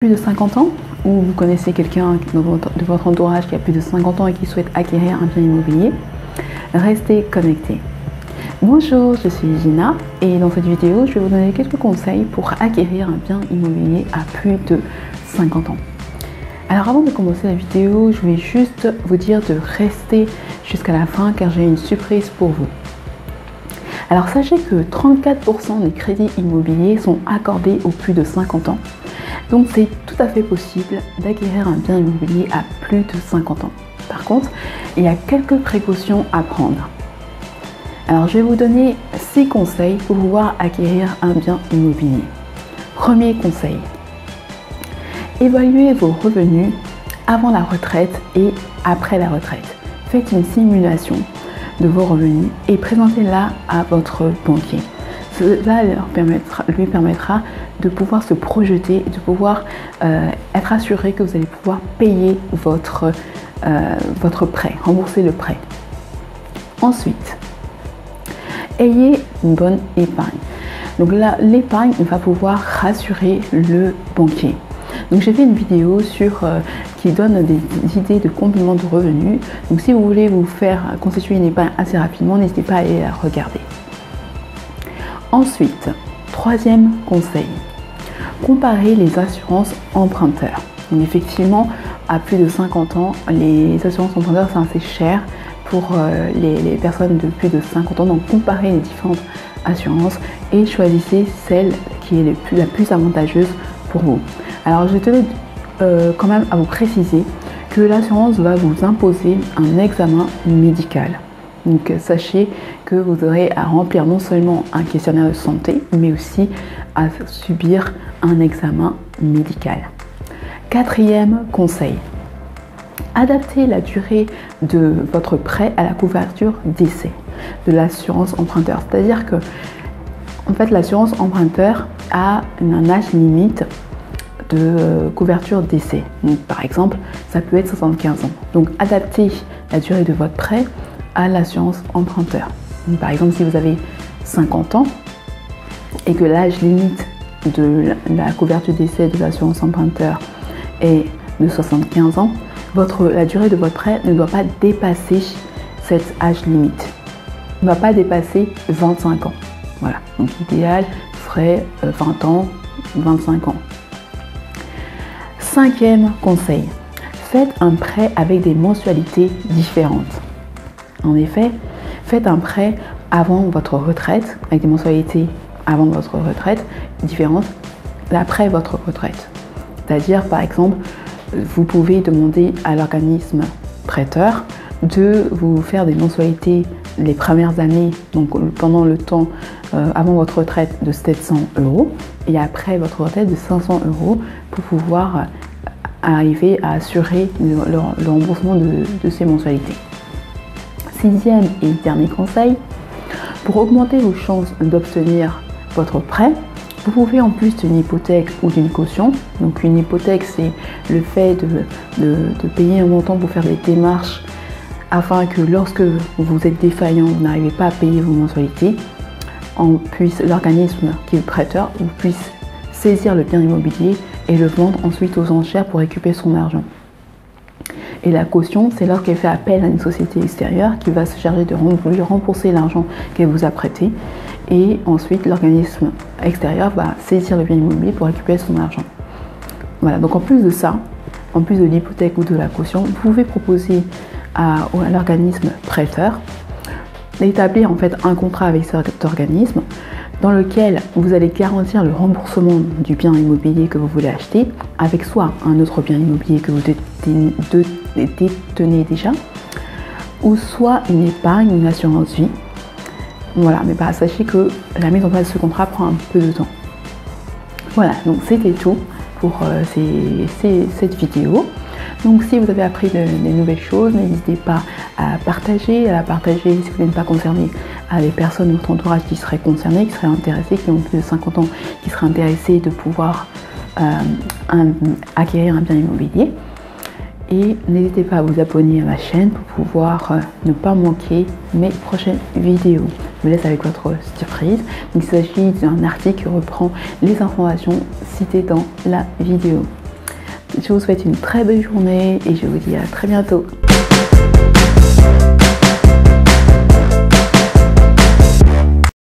Plus de 50 ans ou vous connaissez quelqu'un de votre entourage qui a plus de 50 ans et qui souhaite acquérir un bien immobilier, restez connectés. Bonjour, je suis Gina et dans cette vidéo, je vais vous donner quelques conseils pour acquérir un bien immobilier à plus de 50 ans. Alors avant de commencer la vidéo, je vais juste vous dire de rester jusqu'à la fin car j'ai une surprise pour vous. Alors sachez que 34% des crédits immobiliers sont accordés aux plus de 50 ans. Donc c'est tout à fait possible d'acquérir un bien immobilier à plus de 50 ans. Par contre, il y a quelques précautions à prendre. Alors je vais vous donner 6 conseils pour pouvoir acquérir un bien immobilier. Premier conseil, évaluez vos revenus avant la retraite et après la retraite. Faites une simulation de vos revenus et présentez-la à votre banquier. Cela lui permettra de pouvoir se projeter, de pouvoir être assuré que vous allez pouvoir payer votre prêt, rembourser le prêt. Ensuite, ayez une bonne épargne. Donc là, l'épargne va pouvoir rassurer le banquier. Donc j'ai fait une vidéo qui donne des idées de complément de revenus. Donc si vous voulez vous faire constituer une épargne assez rapidement, n'hésitez pas à aller la regarder. Ensuite, troisième conseil, comparez les assurances emprunteurs. Donc effectivement, à plus de 50 ans, les assurances emprunteurs sont assez chères pour les personnes de plus de 50 ans. Donc comparez les différentes assurances et choisissez celle qui est la plus avantageuse pour vous. Alors je tenais quand même à vous préciser que l'assurance va vous imposer un examen médical. Donc sachez que vous aurez à remplir non seulement un questionnaire de santé, mais aussi à subir un examen médical. Quatrième conseil, adaptez la durée de votre prêt à la couverture d'essai de l'assurance emprunteur. C'est-à-dire que en fait, l'assurance emprunteur a un âge limite de couverture d'essai. Donc par exemple, ça peut être 75 ans. Donc adaptez la durée de votre prêt à l'assurance emprunteur. Donc, par exemple, si vous avez 50 ans et que l'âge limite de la couverture d'essai de l'assurance emprunteur est de 75 ans, la durée de votre prêt ne doit pas dépasser cet âge limite. Ne doit pas dépasser 25 ans. Voilà. Donc l'idéal serait 20 ans, 25 ans. Cinquième conseil, faites un prêt avec des mensualités différentes. En effet, faites un prêt avant votre retraite, avec des mensualités avant votre retraite différentes d'après votre retraite. C'est-à-dire, par exemple, vous pouvez demander à l'organisme prêteur de vous faire des mensualités les premières années, donc pendant le temps avant votre retraite de 700 € et après votre retraite de 500 € pour pouvoir arriver à assurer le remboursement de ces mensualités. Sixième et dernier conseil, pour augmenter vos chances d'obtenir votre prêt, vous pouvez en plus d'une hypothèque ou d'une caution. Donc une hypothèque, c'est le fait de payer un montant pour faire des démarches afin que lorsque vous êtes défaillant, vous n'arrivez pas à payer vos mensualités, l'organisme qui est le prêteur puisse saisir le bien immobilier et le vendre ensuite aux enchères pour récupérer son argent. Et la caution, c'est lorsqu'elle fait appel à une société extérieure qui va se charger de lui rembourser l'argent qu'elle vous a prêté. Et ensuite, l'organisme extérieur va saisir le bien immobilier pour récupérer son argent. Voilà, donc en plus de ça, en plus de l'hypothèque ou de la caution, vous pouvez proposer à l'organisme prêteur d'établir en fait un contrat avec cet organisme dans lequel vous allez garantir le remboursement du bien immobilier que vous voulez acheter avec soit un autre bien immobilier que vous détenez déjà ou soit une épargne, une assurance vie. Voilà, mais sachez que la mise en place de ce contrat prend un peu de temps. Voilà, donc c'était tout pour cette vidéo. Donc si vous avez appris des nouvelles choses, n'hésitez pas à la partager si vous n'êtes pas concerné à des personnes de votre entourage qui seraient concernées, qui seraient intéressées, qui ont plus de 50 ans, qui seraient intéressées de pouvoir acquérir un bien immobilier. Et n'hésitez pas à vous abonner à ma chaîne pour pouvoir ne pas manquer mes prochaines vidéos. Je vous laisse avec votre surprise. Donc, il s'agit d'un article qui reprend les informations citées dans la vidéo. Je vous souhaite une très belle journée et je vous dis à très bientôt.